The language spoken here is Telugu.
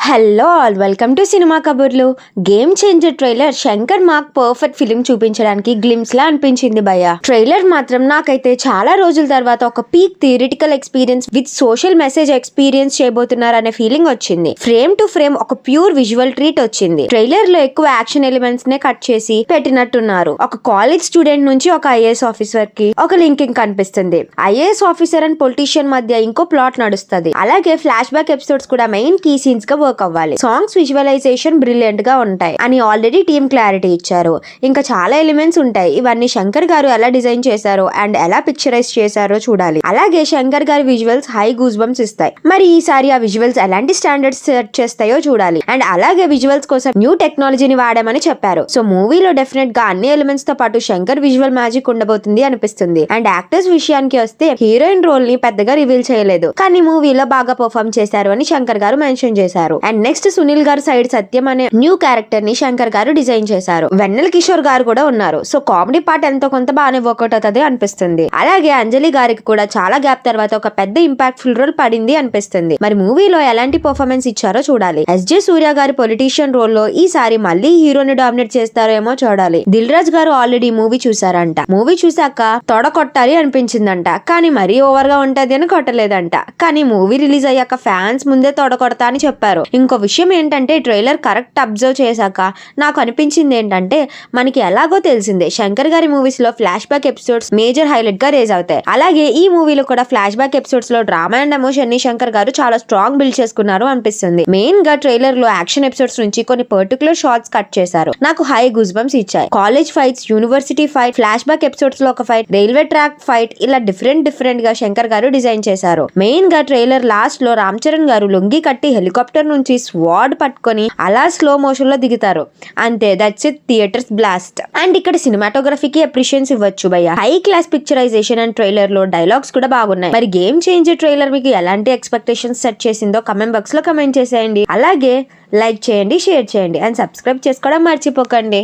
Hello all, welcome to cinema కబుర్లు. Game changer trailer Shankar mark perfect film చూపించడానికి గ్లిమ్స్ లా అనిపించింది భయ్య. ట్రైలర్ మాత్రం నాకైతే చాలా రోజుల తర్వాత ఒక peak theatrical experience with social message experience చేయబోతున్నారనే ఫీలింగ్ వచ్చింది. ఫ్రేమ్ టు ఫ్రేమ్ ఒక ప్యూర్ విజువల్ ట్రీట్ వచ్చింది. ట్రైలర్ లో ఎక్కువ యాక్షన్ ఎలిమెంట్స్ నే కట్ చేసి పెట్టినట్టున్నారు. ఒక కాలేజ్ స్టూడెంట్ నుంచి ఒక ఐఏఎస్ ఆఫీసర్ కి ఒక లింకింగ్ కనిపిస్తుంది. ఐఏఎస్ ఆఫీసర్ అండ్ పొలిటీషియన్ మధ్య ఇంకో ప్లాట్ నడుస్తుంది. అలాగే ఫ్లాష్ బ్యాక్ ఎపిసోడ్స్ కూడా మెయిన్ కీ సీన్స్ గా వర్క్ అవ్వాలి. సాంగ్స్ విజువలైజేషన్ బ్రిలియంట్ గా ఉంటాయి అని ఆల్రెడీ టీమ్ క్లారిటీ ఇచ్చారు. ఇంకా చాలా ఎలిమెంట్స్ ఉంటాయి. ఇవన్నీ శంకర్ గారు ఎలా డిజైన్ చేశారో అండ్ ఎలా పిక్చరైజ్ చేశారో చూడాలి. అలాగే శంకర్ గారి విజువల్స్ హై గూస్ బంప్స్ ఇస్తాయి. మరి ఈసారి ఆ విజువల్స్ ఎలాంటి స్టాండర్డ్స్ సెట్ చేస్తాయో చూడాలి. అండ్ అలాగే విజువల్స్ కోసం న్యూ టెక్నాలజీని వాడామని చెప్పారు. సో మూవీలో డెఫినెట్ గా అన్ని ఎలిమెంట్స్ తో పాటు శంకర్ విజువల్ మ్యాజిక్ ఉండబోతుంది అనిపిస్తుంది. అండ్ యాక్టర్స్ విషయానికి వస్తే హీరోయిన్ రోల్ ని పెద్దగా రివీల్ చేయలేదు, కానీ మూవీలో బాగా పర్ఫార్మ్ చేశారు అని శంకర్ గారు మెన్షన్ చేశారు. అండ్ నెక్స్ట్ సునీల్ గారు సైడ్ సత్యం అనే న్యూ క్యారెక్టర్ ని శంకర్ గారు డిజైన్ చేశారు. వెన్నెల కిషోర్ గారు కూడా ఉన్నారు. సో కామెడీ పార్ట్ ఎంతో కొంత బాగానే వర్కౌట్ అవుతుంది అనిపిస్తుంది. అలాగే అంజలి గారికి కూడా చాలా గ్యాప్ తర్వాత ఒక పెద్ద ఇంపాక్ట్ఫుల్ రోల్ పడింది అనిపిస్తుంది. మరి మూవీలో ఎలాంటి పర్ఫార్మెన్స్ ఇచ్చారో చూడాలి. ఎస్జే సూర్య గారి పొలిటీషియన్ రోల్ లో ఈసారి మళ్ళీ హీరోని డామినేట్ చేస్తారో ఏమో చూడాలి. దిల్ రాజ్ గారు ఆల్రెడీ మూవీ చూసారంట. మూవీ చూసాక తొడ కొట్టాలి అనిపించిందంట, కానీ మరీ ఓవర్ గా ఉంటది అని కొట్టలేదంట. కానీ మూవీ రిలీజ్ అయ్యాక ఫ్యాన్స్ ముందే తొడ కొడతా అని చెప్పారు. ఇంకో విషయం ఏంటంటే ట్రైలర్ కరెక్ట్ అబ్జర్వ్ చేశాక నాకు అనిపించింది ఏంటంటే మనకి ఎలాగో తెలిసిందే శంకర్ గారి మూవీస్ లో flash back episodes major highlight గా రేజ్ అవుతాయి. అలాగే ఈ మూవీలో కూడా ఫ్లాష్ బ్యాక్ ఎపిసోడ్స్ లో డ్రామా అండ్ ఎమోషన్ ని శంకర్ గారు చాలా స్ట్రాంగ్ బిల్డ్ చేసుకున్నారు అనిపిస్తుంది. మెయిన్ గా ట్రైలర్ లో యాక్షన్ ఎపిసోడ్స్ నుంచి కొన్ని పర్టికులర్ షార్ట్స్ కట్ చేశారు. నాకు హై గూస్ బంప్స్ ఇచ్చాయి. College fights, university fight, flash back episodes లో ఒక ఫైట్, రైల్వే ట్రాక్ ఫైట్, ఇలా డిఫరెంట్ గా శంకర్ గారు డిజైన్ చేశారు. మెయిన్ గా ట్రైలర్ లాస్ట్ లో రామ్ చరణ్ గారు లొంగి కట్టి హెలికాప్టర్ నుంచి స్వాడ్ పట్టుకొని అలా స్లో మోషన్ లో దిగుతారు. అంతే, that's it, theatres blast. And ఇక్కడ సినిమాటోగ్రఫీకి అప్రిషియన్స్ ఇవ్వచ్చు భయ్య. High class picturisation and trailer లో డైలాగ్స్ కూడా బాగున్నాయి. మరి గేమ్ చేంజర్ ట్రైలర్ మీకు ఎలాంటి ఎక్స్పెక్టేషన్స్ సెట్ చేసిందో కమెంట్ బాక్స్ లో కమెంట్ చేసేయండి. అలాగే లైక్ చేయండి, షేర్ చేయండి అండ్ సబ్స్క్రైబ్ చేసుకోవడం మర్చిపోకండి.